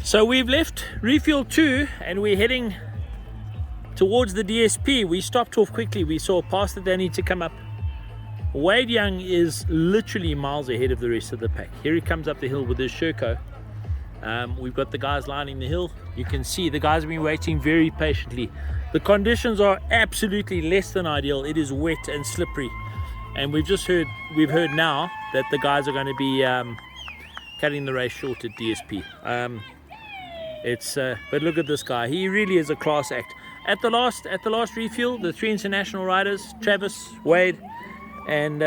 So we've left refuel 2 and we're heading towards the DSP. We stopped off quickly. We saw past that they need to come up. Wade Young is literally miles ahead of the rest of the pack. Here he comes up the hill with his Sherco. We've got the guys lining the hill. You can see the guys have been waiting very patiently. The conditions are absolutely less than ideal. It is wet and slippery, and we've heard now that the guys are going to be cutting the race short at DSP. But look at this guy. He really is a class act. At the last refuel, the 3 international riders, Travis, Wade, and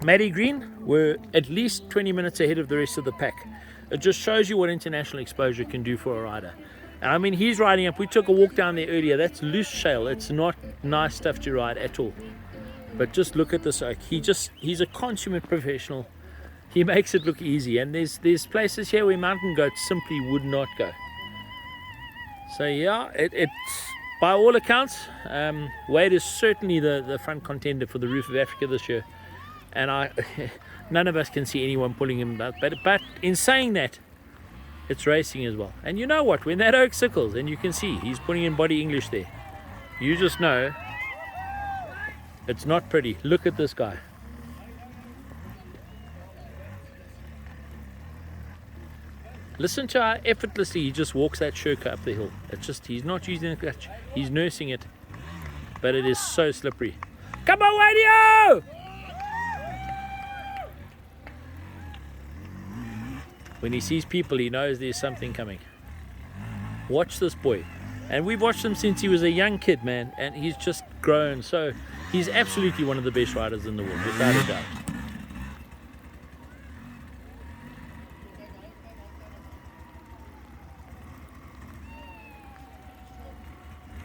Maddie Green, were at least 20 minutes ahead of the rest of the pack. It just shows you what international exposure can do for a rider. And I mean, he's riding up. We took a walk down there earlier. That's loose shale. It's not nice stuff to ride at all. But just look at this oak. He's a consummate professional. He makes it look easy. And there's places here where mountain goats simply would not go. So yeah, it's by all accounts, Wade is certainly the front contender for the Roof of Africa this year. And none of us can see anyone pulling him back. But in saying that, it's racing as well. And you know what? When that oak sickles, and you can see he's putting in body English there, you just know it's not pretty. Look at this guy. Listen to how effortlessly he just walks that Sherco up the hill. It's just, he's not using the clutch. He's nursing it. But it is so slippery. Come on, Wadio! When he sees people, he knows there's something coming. Watch this boy. And we've watched him since he was a young kid, man. And he's just grown. So he's absolutely one of the best riders in the world, without a doubt.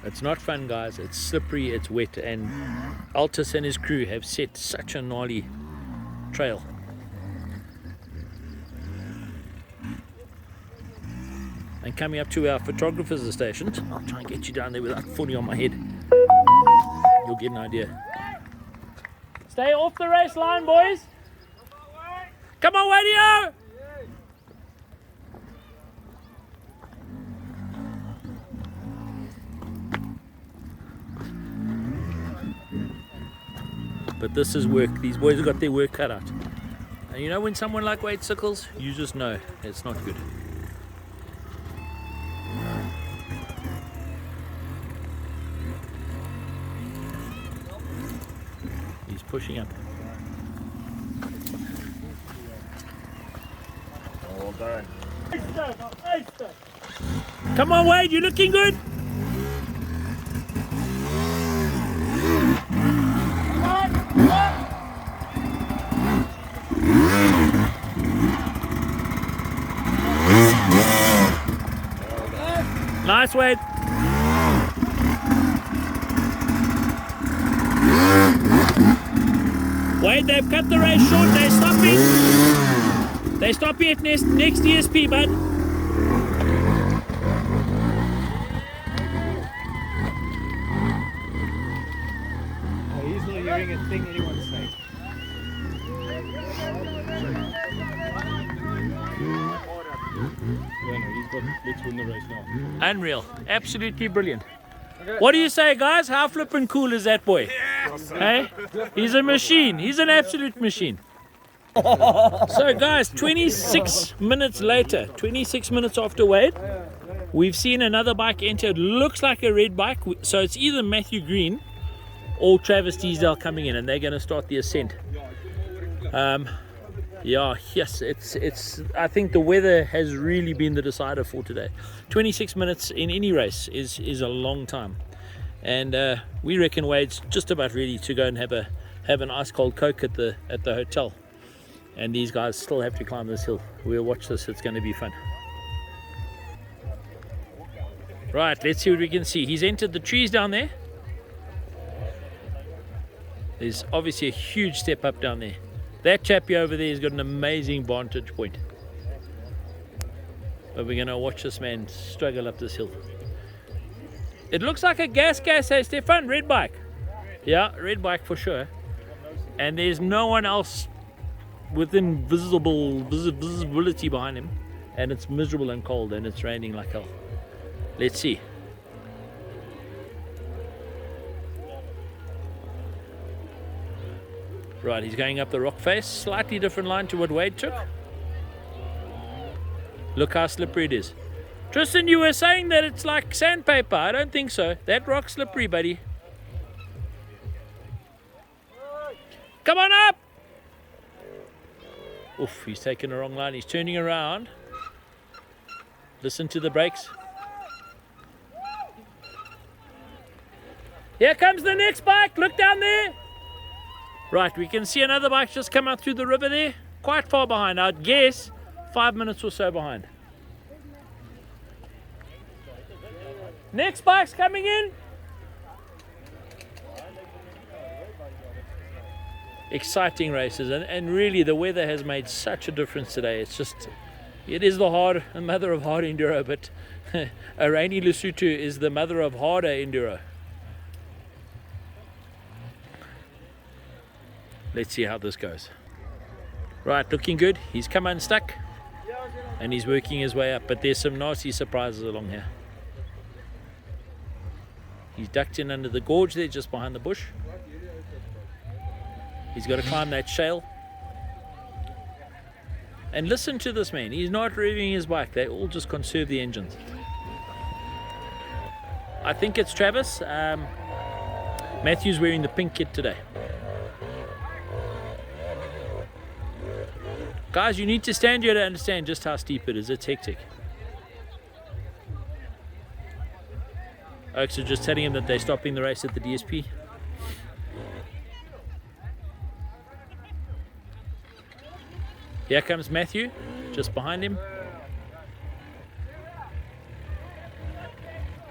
It's not fun, guys. It's slippery, it's wet, and Altus and his crew have set such a gnarly trail. And coming up to our photographer's station, I'll try and get you down there without falling on my head. You'll get an idea. Stay off the race line, boys. Come on, Wadio! But this is work. These boys have got their work cut out. And you know when someone like Wade sickles, you just know it's not good. He's pushing up. Well done. Come on, Wade, you're looking good. Nice, Wade. Wade, they've cut the race short. They're stopping. They're stopping at next DSP, bud. He's not hearing a thing anyone's saying. Let's win the race now. Unreal. Absolutely brilliant. What do you say, guys? How flippin' cool is that boy? Hey? He's a machine. He's an absolute machine. So, guys, 26 minutes later, 26 minutes after Wade, we've seen another bike enter. It looks like a red bike. So it's either Matthew Green or Travis Teasdale coming in, and they're going to start the ascent. Yes, it's. I think the weather has really been the decider for today. 26 minutes in any race is a long time, and we reckon Wade's just about ready to go and have an ice cold Coke at the hotel, and these guys still have to climb this hill. We'll watch this. It's going to be fun. Right, let's see what we can see. He's entered the trees down there. There's obviously a huge step up down there. That chappie over there has got an amazing vantage point. But we're going to watch this man struggle up this hill. It looks like a gas, hey Stefan, red bike. Yeah, red bike for sure. And there's no one else within visibility behind him. and it's miserable and cold and it's raining like hell. Let's see. Right, he's going up the rock face, slightly different line to what Wade took. Look how slippery it is. Tristan, you were saying that it's like sandpaper. I don't think so. That rock's slippery, buddy. Come on up! Oof, he's taking the wrong line. He's turning around. Listen to the brakes. Here comes the next bike. Look down there. Right, we can see another bike just come out through the river there. Quite far behind. I'd guess 5 minutes or so behind. Next bike's coming in. Exciting races, and really the weather has made such a difference today. It's just, it is the mother of hard enduro, but a rainy Lesotho is the mother of harder enduro. Let's see how this goes. Right, looking good. He's come unstuck and he's working his way up, but there's some nasty surprises along here. He's ducked in under the gorge there, just behind the bush. He's got to climb that shale. And listen to this man. He's not revving his bike. They all just conserve the engines. I think it's Travis. Matthew's wearing the pink kit today. Guys, you need to stand here to understand just how steep it is. It's hectic. Oaks are just telling him that they're stopping the race at the DSP. Here comes Matthew, just behind him.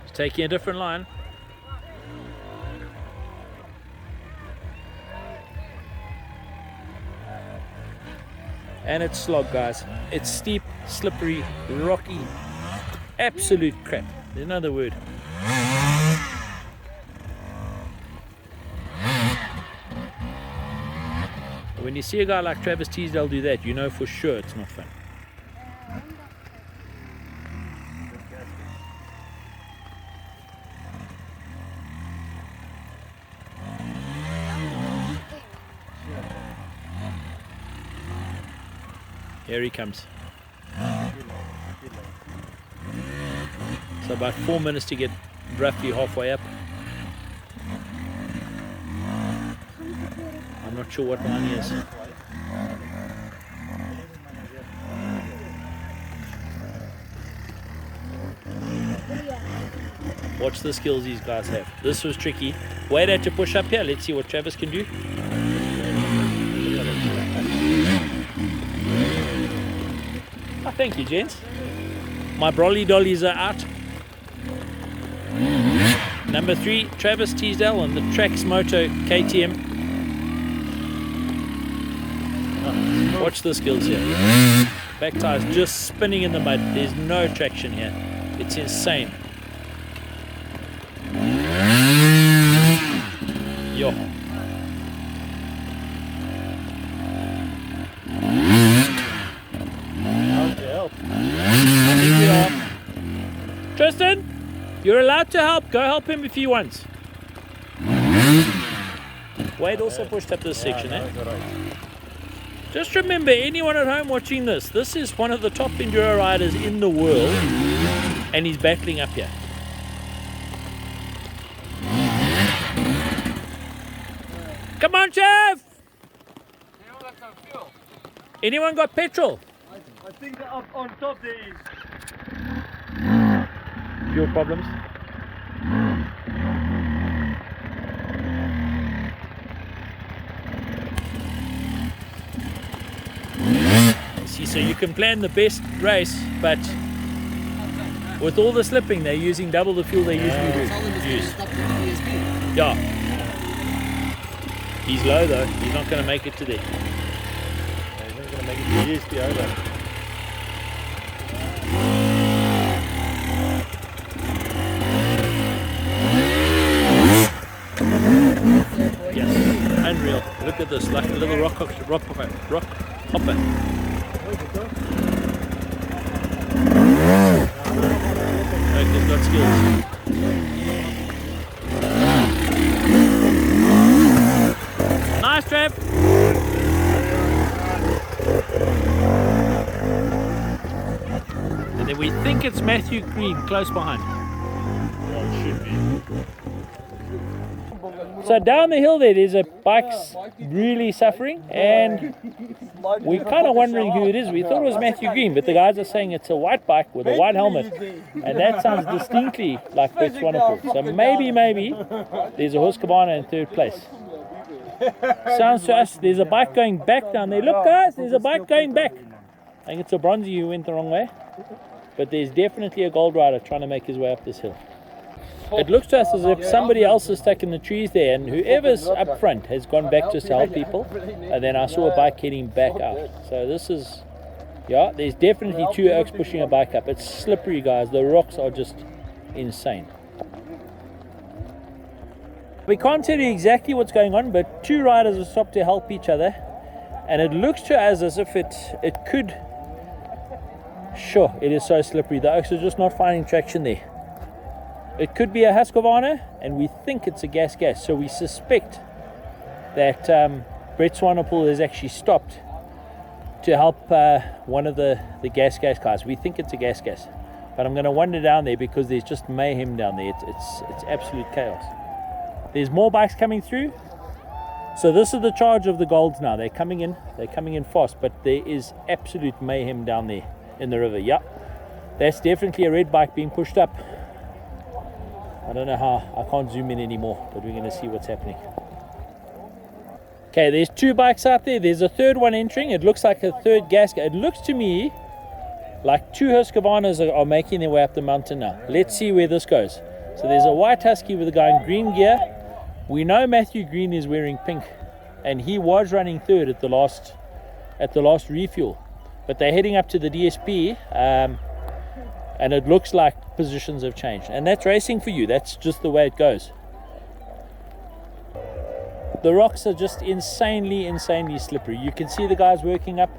He's taking a different line. And it's slog, guys. It's steep, slippery, rocky, absolute crap. There's another word. When you see a guy like Travis Teasdale do that, you know for sure it's not fun. Here he comes. So about 4 minutes to get roughly halfway up. I'm not sure what line he is. Watch the skills these guys have. This was tricky. Wade had to push up here. Let's see what Travis can do. Oh, thank you, gents. My brolly dollies are out. Number 3, Travis Teasdale on the Trax Moto KTM. Watch the skills here. Back tires just spinning in the mud. There's no traction here. It's insane. Yo. I think we are. Tristan, you're allowed to help. Go help him if he wants. Wade also pushed up this section, eh? Just remember, anyone at home watching this, this is one of the top enduro riders in the world, and he's battling up here. Come on, Chef! Anyone got petrol? I think that up on top there is. Fuel problems? See, so you can plan the best race, but with all the slipping, they're using double the fuel they usually do. Yeah. He's low though. He's not going to make it to there. He's not going to make it to the ESP over. Yes, unreal. Look at this, like a little rock hopper. got skills. Nice, Trev. And then we think it's Matthew Green close behind. So down the hill there's a bike's really suffering, and we're kind of wondering who it is. We thought it was Matthew Green, but the guys are saying it's a white bike with a white helmet, and that sounds distinctly like Brett Swanepoel. So maybe there's a Husqvarna in third place. Sounds to us there's a bike going back down there. Look guys, there's a bike going back. I think it's a Bronzy who went the wrong way, but there's definitely a gold rider trying to make his way up this hill. It looks to us as if somebody else is stuck in the trees there, and whoever's up front has gone back just to help people, and then I saw a bike heading back out. So this is, yeah, there's definitely two oaks pushing a bike up. It's slippery, guys. The rocks are just insane. We can't tell you exactly what's going on, but two riders have stopped to help each other, and it looks to us as if it could, sure, it is so slippery. The oaks are just not finding traction there. It could be a Husqvarna, and we think it's a gas. So we suspect that Brett Swanepoel has actually stopped to help one of the gas guys. We think it's a gas. But I'm going to wander down there because there's just mayhem down there. It's absolute chaos. There's more bikes coming through. So this is the charge of the golds now. They're coming in fast, but there is absolute mayhem down there in the river. Yep, that's definitely a red bike being pushed up. I don't know how, I can't zoom in anymore, but we're going to see what's happening. Okay, there's two bikes out there. There's a third one entering. It looks like a third gas guy. It looks to me like two Husqvarnas are making their way up the mountain now. Let's see where this goes. So there's a white Husky with a guy in green gear. We know Matthew Green is wearing pink, and he was running third at the last refuel. But they're heading up to the DSP, and it looks like positions have changed, and that's racing for you. That's just the way it goes. The rocks are just insanely slippery. You can see the guys working up.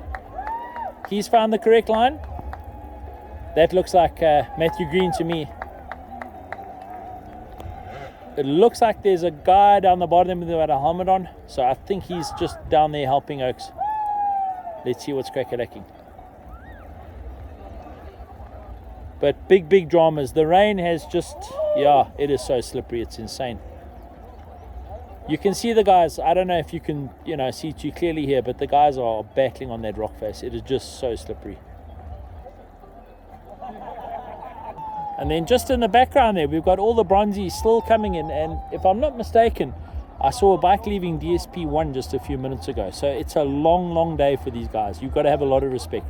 He's found the correct line. That looks like Matthew Green to me. It looks like there's a guy down the bottom with a helmet on, so I think he's just down there helping Oaks. Let's see what's crack-a-lacking. But big dramas. The rain has just, yeah, it is so slippery, it's insane. You can see the guys, I don't know if you can, see too clearly here, but the guys are battling on that rock face. It is just so slippery. And then just in the background there, we've got all the Bronzies still coming in, and if I'm not mistaken, I saw a bike leaving DSP1 just a few minutes ago. So it's a long day for these guys. You've got to have a lot of respect.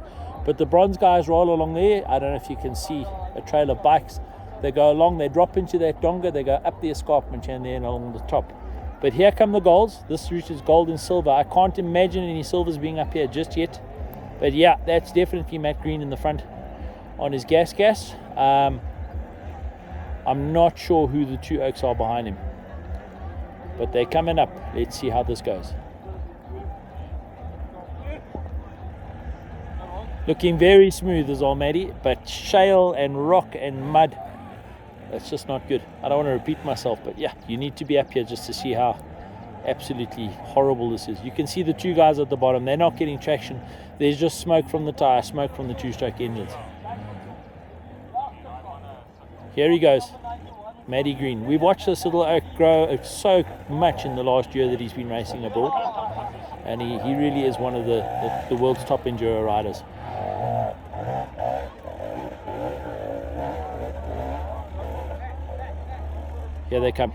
But the bronze guys roll along there. I don't know if you can see a trail of bikes. They go along, they drop into that donga, they go up the escarpment and then along the top. But here come the golds. This route is gold and silver. I can't imagine any silvers being up here just yet. But yeah, that's definitely Matt Green in the front on his gas. I'm not sure who the two oaks are behind him, but they're coming up. Let's see how this goes. Looking very smooth as Almighty, but shale and rock and mud, that's just not good. I don't want to repeat myself, but yeah, you need to be up here just to see how absolutely horrible this is. You can see the two guys at the bottom. They're not getting traction. There's just smoke from the tire, smoke from the two-stroke engines. Here he goes, Matty Green. We've watched this little oak grow so much in the last year that he's been racing abroad, and he really is one of the world's top enduro riders. Here they come.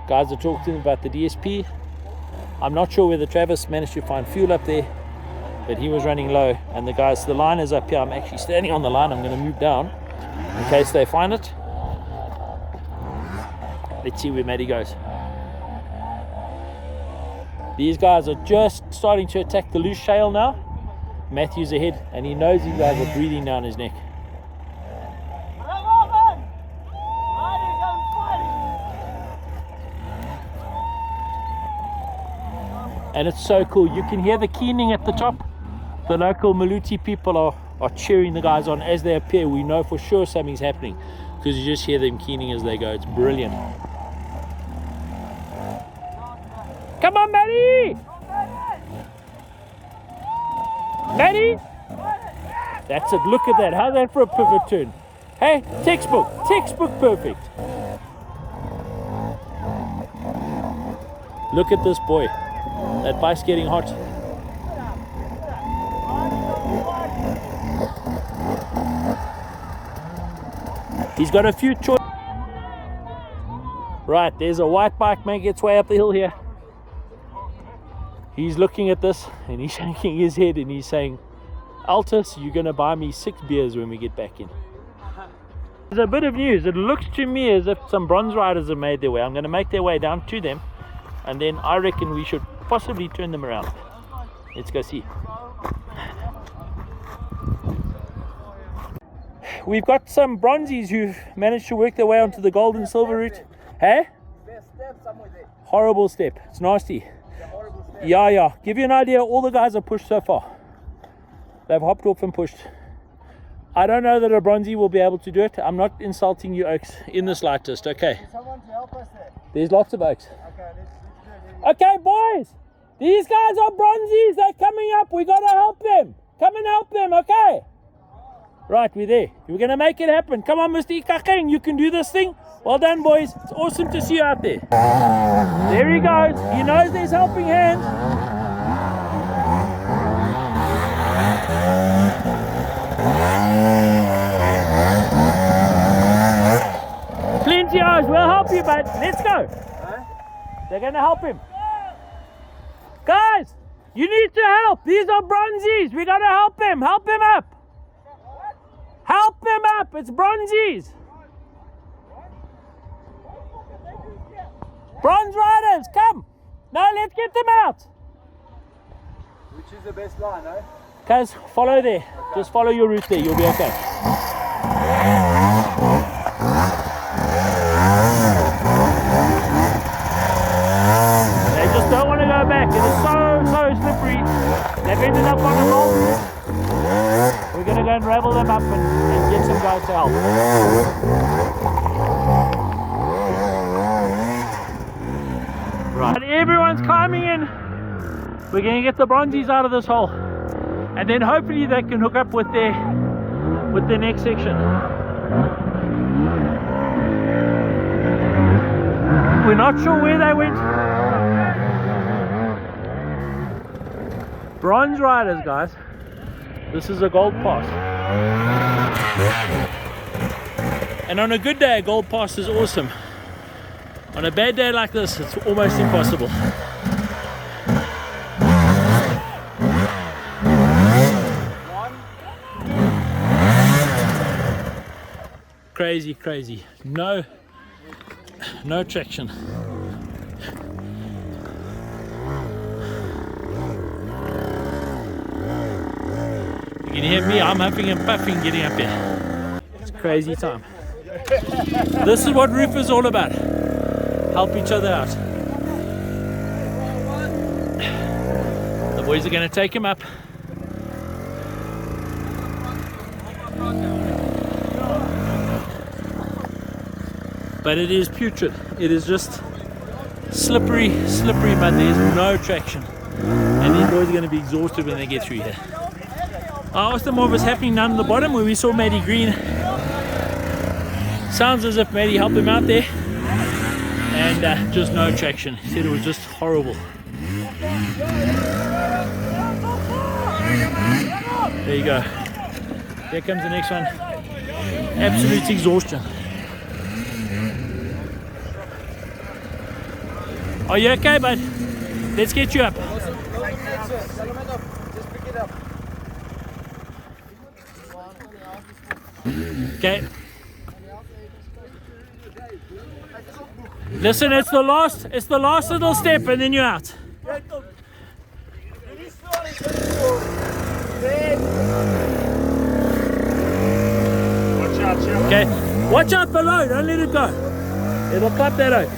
Guys are talking about the DSP. I'm not sure whether Travis managed to find fuel up there, but he was running low, and the line is up here. I'm actually standing on the line. I'm going to move down in case they find it. Let's see where Matty goes. These guys are just starting to attack the loose shale now. Matthew's ahead, and he knows these guys are breathing down his neck. And it's so cool. You can hear the keening at the top. The local Maluti people are cheering the guys on as they appear. We know for sure something's happening because you just hear them keening as they go. It's brilliant. Come on, Maddie! Maddie! That's it. Look at that. How's that for a pivot turn? Hey, textbook perfect. Look at this boy. That bike's getting hot. He's got a few choices. Right, there's a white bike making its way up the hill here. He's looking at this and he's shaking his head and he's saying, Altus, you're going to buy me 6 beers when we get back in. There's a bit of news. It looks to me as if some bronze riders have made their way. I'm going to make their way down to them, and then I reckon we should possibly turn them around. Let's go see. We've got some bronzies who've managed to work their way onto the gold and silver route. Hey? Horrible step. It's nasty. Yeah. Give you an idea, all the guys have pushed so far. They've hopped off and pushed. I don't know that a bronzy will be able to do it. I'm not insulting you oaks in the slightest, okay? Someone to help us there. There's lots of oaks. Okay, let's do it. Okay, boys. These guys are bronzies. They're coming up. We got to help them. Come and help them, okay? Right, we're there. We're going to make it happen. Come on, Mr. Ikakeng. You can do this thing. Well done, boys. It's awesome to see you out there. There he goes. He knows there's helping hands. Plenty of eyes. We'll help you, bud. Let's go. They're going to help him. Guys, you need to help. These are bronzies. We got to help him. Help him up. Help him up. It's bronzies. Bronze riders, come. No, let's get them out. Which is the best line, eh? Guys, follow there. Just follow your route there. You'll be okay. They just don't want to go back. It is so slippery. They've ended up on the roll. We're going to go and ravel them up and get some guys to help. Right, everyone's climbing in. We're going to get the bronzies out of this hole. And then hopefully they can hook up with their next section. We're not sure where they went. Bronze riders, guys. This is a gold pass. And on a good day, a gold pass is awesome. On a bad day like this, it's almost impossible. Crazy. No traction. You can hear me, I'm huffing and puffing getting up here. It's crazy time. This is what roof is all about. Help each other out. The boys are going to take him up. But it is putrid. It is just slippery mud. There's no traction. And these boys are going to be exhausted when they get through here. I asked them what was happening down at the bottom where we saw Maddie Green. Sounds as if Maddie helped him out there. And just no traction. He said it was just horrible. There you go. Here comes the next one. Absolute exhaustion. Are you okay, bud? Let's get you up. Okay. Listen, it's the last little step and then you're out. Okay. Watch out below, don't let it go. It'll cut that out.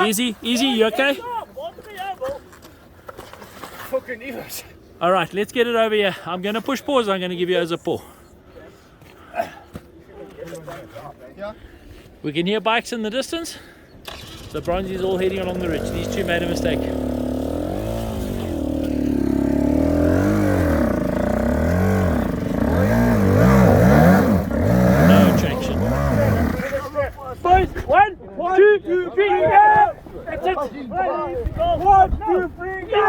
Easy, you okay? fucking Evers. All right, let's get it over here. I'm going to push pause. I'm going to give you a pull. We can hear bikes in the distance. So Bronzy's all heading along the ridge. These two made a mistake. No traction. Boys, 1, 2, 3, go! That's it. 1, 2, 3, go!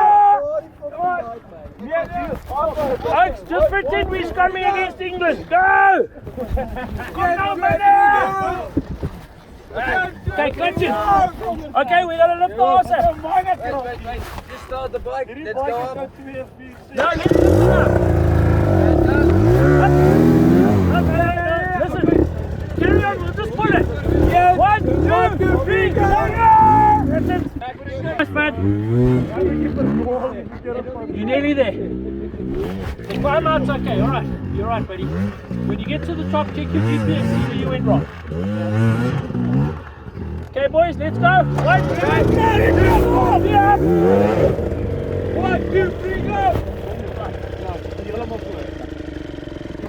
Folks, just pretend we're coming against England. Go! Come on, okay, clutch it. Okay, we gotta lift the horse up. Wait. Just start the bike. Let's go up. No, let's lift it up. Listen, carry on, we'll just pull it. 1, 2, 3, go! That's it. Nice, man. You're nearly there. The climb out's okay, alright. You're right, buddy. When you get to the top, check your GPS, see where you went wrong. Okay, boys, let's go. 1, 2, 3, go!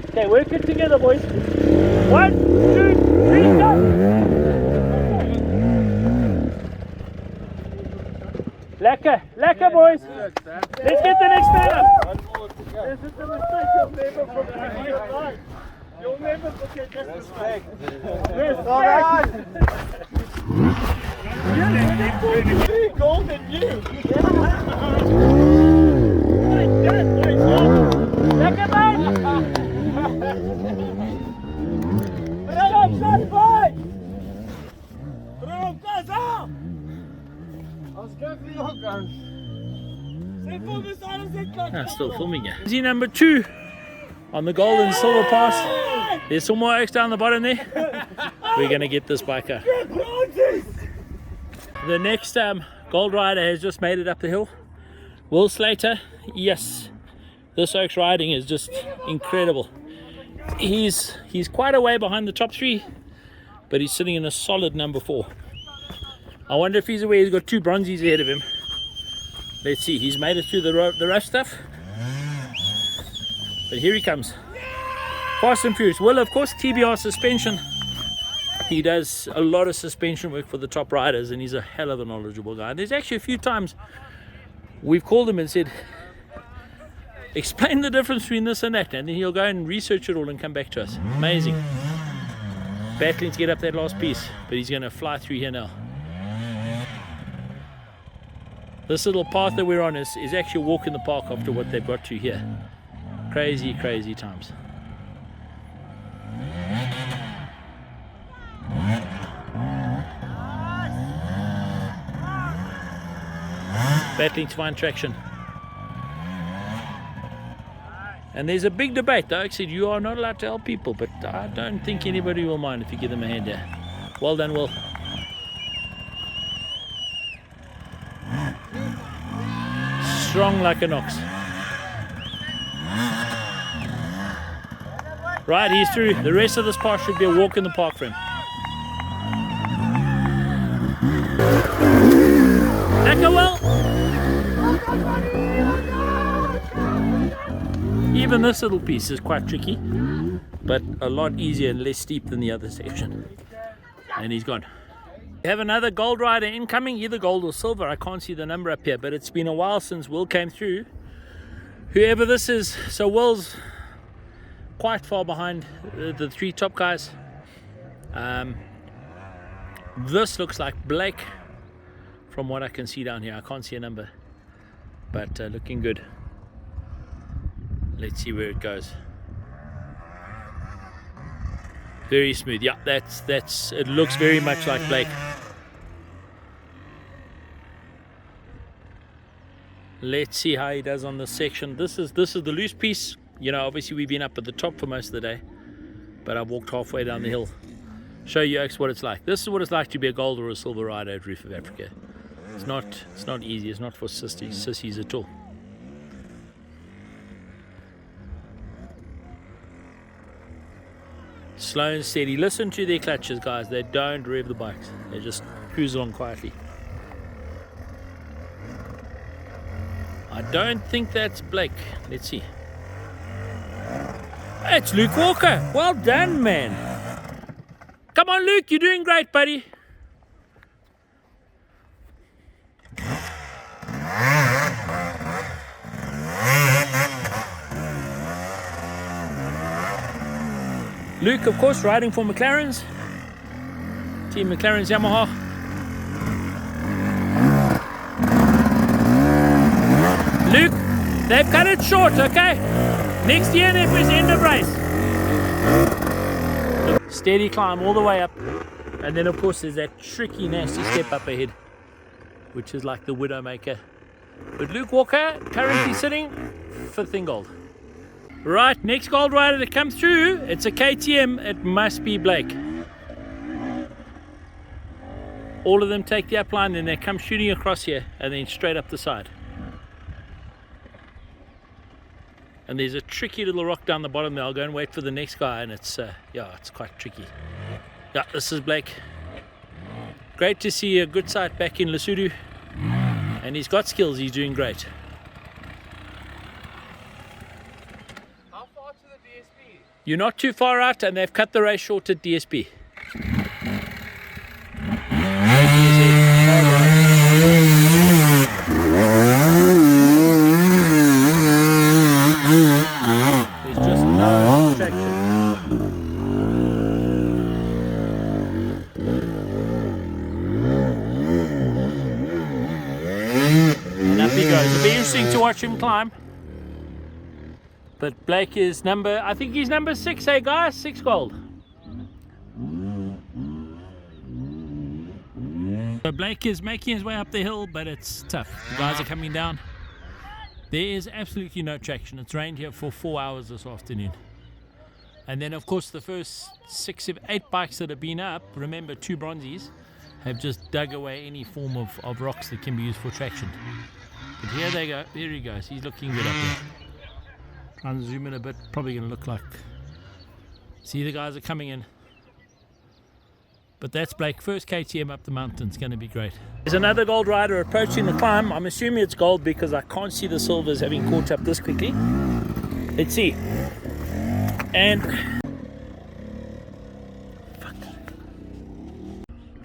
Okay, work it together, boys. 1, 2, 3, go! Lekker, boys. Let's get the next man up. This is the mistake you'll never forget. You'll never forget this mistake. Respect. You're golden you. Lekker, man. Bravo, shot, boy. Bravo, Gaza. Als Jeffrey ook aan. Zijn volgens alles in kant. Still filming you. Easy number 2 on the gold and silver pass. There's some more oaks down the bottom there. We're going to get this bike out. The next gold rider has just made it up the hill. Will Slater. Yes, this oaks riding is just incredible. He's quite a way behind the top 3, but he's sitting in a solid number 4. I wonder if he's aware he's got 2 bronzies ahead of him. Let's see, he's made it through the rough stuff. But here he comes. Fast and Furious. Well, of course, TBR suspension. He does a lot of suspension work for the top riders, and he's a hell of a knowledgeable guy. There's actually a few times we've called him and said, explain the difference between this and that, and then he'll go and research it all and come back to us. Amazing. Battling to get up that last piece, but he's going to fly through here now. This little path that we're on is actually a walk in the park after what they've got to here. Crazy, crazy times. Battling to find traction. And there's a big debate. The oak said you are not allowed to help people, but I don't think anybody will mind if you give them a hand here. Well done, Will. Strong like an ox. Right, he's through. The rest of this path should be a walk in the park for him. Lekker, Will. Even this little piece is quite tricky, but a lot easier and less steep than the other section. And he's gone. We have another gold rider incoming, either gold or silver. I can't see the number up here, but it's been a while since Will came through. Whoever this is, so Will's quite far behind the 3 top guys. This looks like Blake from what I can see down here. I can't see a number, but looking good. Let's see where it goes. Very smooth. Yeah, that's it looks very much like Blake. Let's see how he does on this section. This is the loose piece. You know, obviously we've been up at the top for most of the day, but I've walked halfway down the hill. Show you what it's like. This is what it's like to be a gold or a silver rider at Reef of Africa. It's not easy. It's not for sissies at all. Slow and steady. Listen to their clutches, guys. They don't rev the bikes. They just cruise along quietly. I don't think that's Blake. Let's see. It's Luke Walker. Well done, man. Come on, Luke. You're doing great, buddy. Luke, of course, riding for McLaren's. Team McLaren's Yamaha. Luke, they've cut it short, okay? Next year, that was the end of race. Steady climb all the way up. And then, of course, there's that tricky, nasty step up ahead, which is like the Widowmaker. But Luke Walker currently sitting 5th in gold. Right, next gold rider to come through, it's a KTM, it must be Blake. All of them take the upline, then they come shooting across here and then straight up the side. And there's a tricky little rock down the bottom there. I'll go and wait for the next guy, and it's yeah, it's quite tricky. Yeah, this is Blake. Great to see a good sight back in Lesotho, and he's got skills, he's doing great. How far to the DSP? You're not too far out, and they've cut the race short at DSP. There's just no traction. And up he goes. It'll be interesting to watch him climb. But Blake is I think he's number 6, hey guys? 6 gold. So Blake is making his way up the hill, but it's tough. The guys are coming down. There is absolutely no traction. It's rained here for 4 hours this afternoon. And then of course the first 6 of 8 bikes that have been up, remember 2 bronzies, have just dug away any form of rocks that can be used for traction. But here they go, there he goes, he's looking good up there. Trying to zoom in a bit, probably going to look like, see the guys are coming in. But that's Blake, first KTM up the mountain, it's going to be great. There's another gold rider approaching the climb. I'm assuming it's gold because I can't see the silvers having caught up this quickly. Let's see. And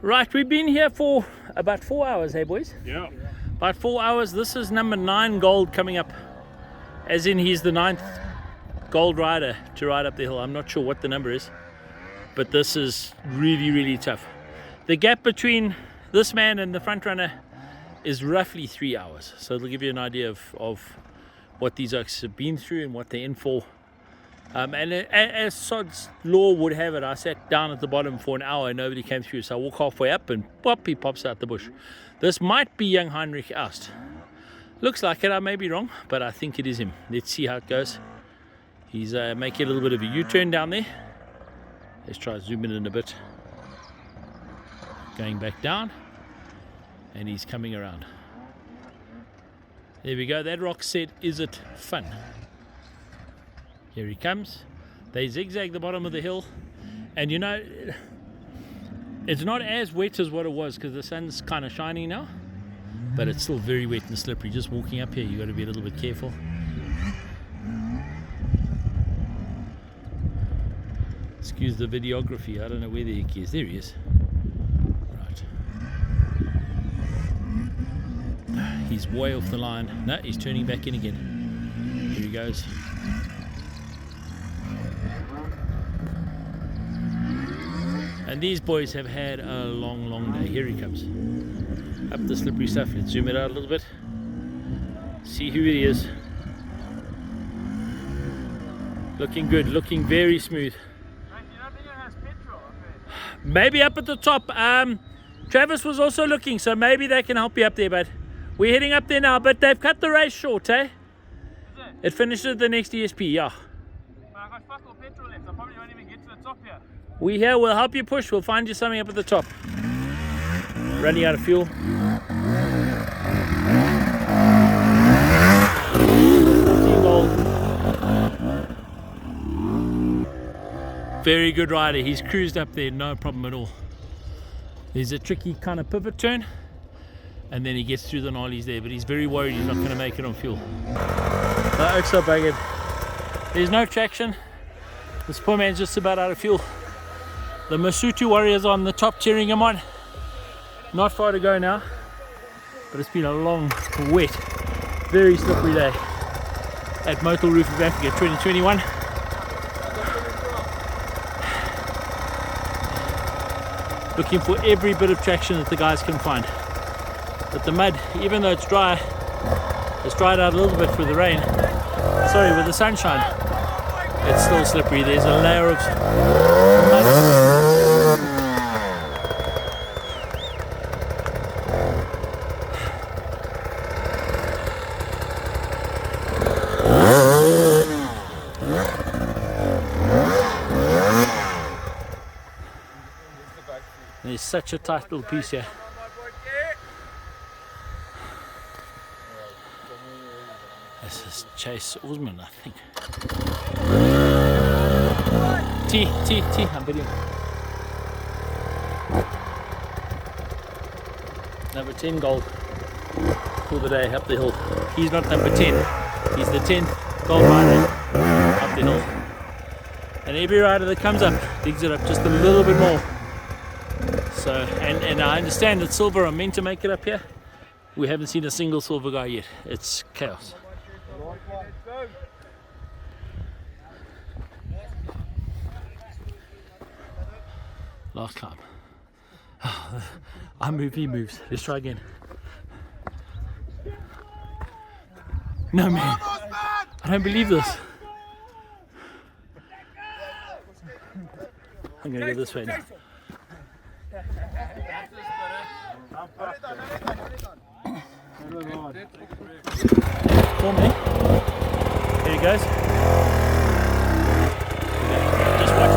right, we've been here for about 4 hours, hey boys? Yeah. About 4 hours. This is number 9 gold coming up, as in he's the 9th gold rider to ride up the hill. I'm not sure what the number is, but this is really, really tough. The gap between this man and the front runner is roughly 3 hours, so it'll give you an idea of what these oaks have been through and what they're in for. And as Sod's law would have it, I sat down at the bottom for an hour and nobody came through, so I walk halfway up and pop, he pops out the bush. This might be young Heinrich Aust. Looks like it, I may be wrong, but I think it is him. Let's see how it goes. He's making a little bit of a U-turn down there. Let's try zooming in a bit. Going back down, and he's coming around. There we go, that rock said, is it fun? Here he comes. They zigzag the bottom of the hill, and you know, it's not as wet as what it was because the sun's kind of shining now, but it's still very wet and slippery. Just walking up here, you got to be a little bit careful. Excuse the videography, I don't know where the heck he is. There he is. Right. He's way off the line. No, he's turning back in again. Here he goes. And these boys have had a long, long day. Here he comes. Up the slippery stuff. Let's zoom it out a little bit. See who he is. Looking good, looking very smooth. Maybe up at the top. Travis was also looking, so maybe they can help you up there, but we're heading up there now. But they've cut the race short, eh? It finishes at the next DSP, yeah. But I got fuck all petrol left. I probably won't even get to the top here. We here, we'll help you push. We'll find you something up at the top. Running out of fuel. Very good rider. He's cruised up there, no problem at all. There's a tricky kind of pivot turn, and then he gets through the gnarlies there, but he's very worried he's not going to make it on fuel. The oaks are buggered. There's no traction. This poor man's just about out of fuel. The Masutu warriors on the top cheering him on. Not far to go now, but it's been a long, wet, very slippery day at Motul Roof of Africa 2021. Looking for every bit of traction that the guys can find. But the mud, even though it's dry, it's dried out a little bit with the rain. Sorry, with the sunshine, it's still slippery. There's a layer of mud. There's such a tight little piece here. This is Chase Osman, I think. T, I'm video. Number 10 gold for the day up the hill. He's not number 10, he's the 10th gold rider up the hill. And every rider that comes up digs it up just a little bit more. So, and I understand that silver are meant to make it up here. We haven't seen a single silver guy yet. It's chaos. Last climb. I move, he moves. Let's try again. No man, I don't believe this. I'm gonna go this way now. For me. Here he goes. Just watch.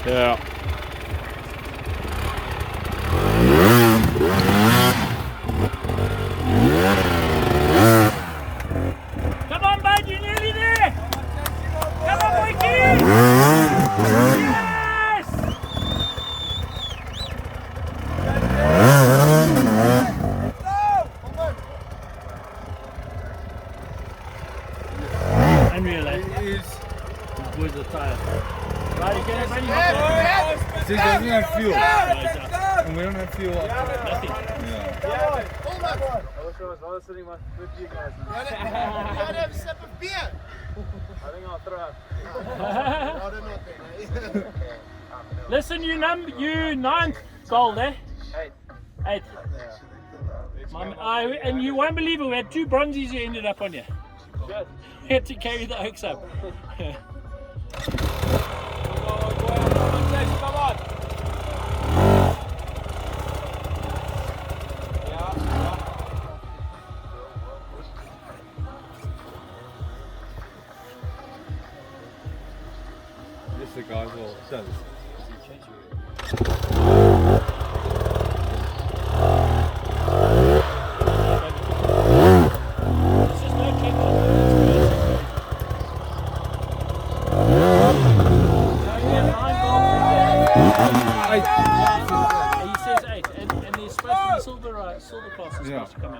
Yeah. Come on, bud, you're nearly there! Come on, boy, Yes! Unreal, eh? These boys are tired. Right, you get it, buddy? See, they don't have fuel. And we don't have fuel. Nothing. Yeah. I wish I was sitting with you guys. You gotta have a sip of beer. I think I'll throw up. I don't know. Listen, you 9th gold, eh? 8. And you won't believe it, we had 2 bronzies you ended up on here. We had to carry the oaks up. Come on. Yes, the guys will done. He says 8, and there's supposed to be silver classes supposed to come out.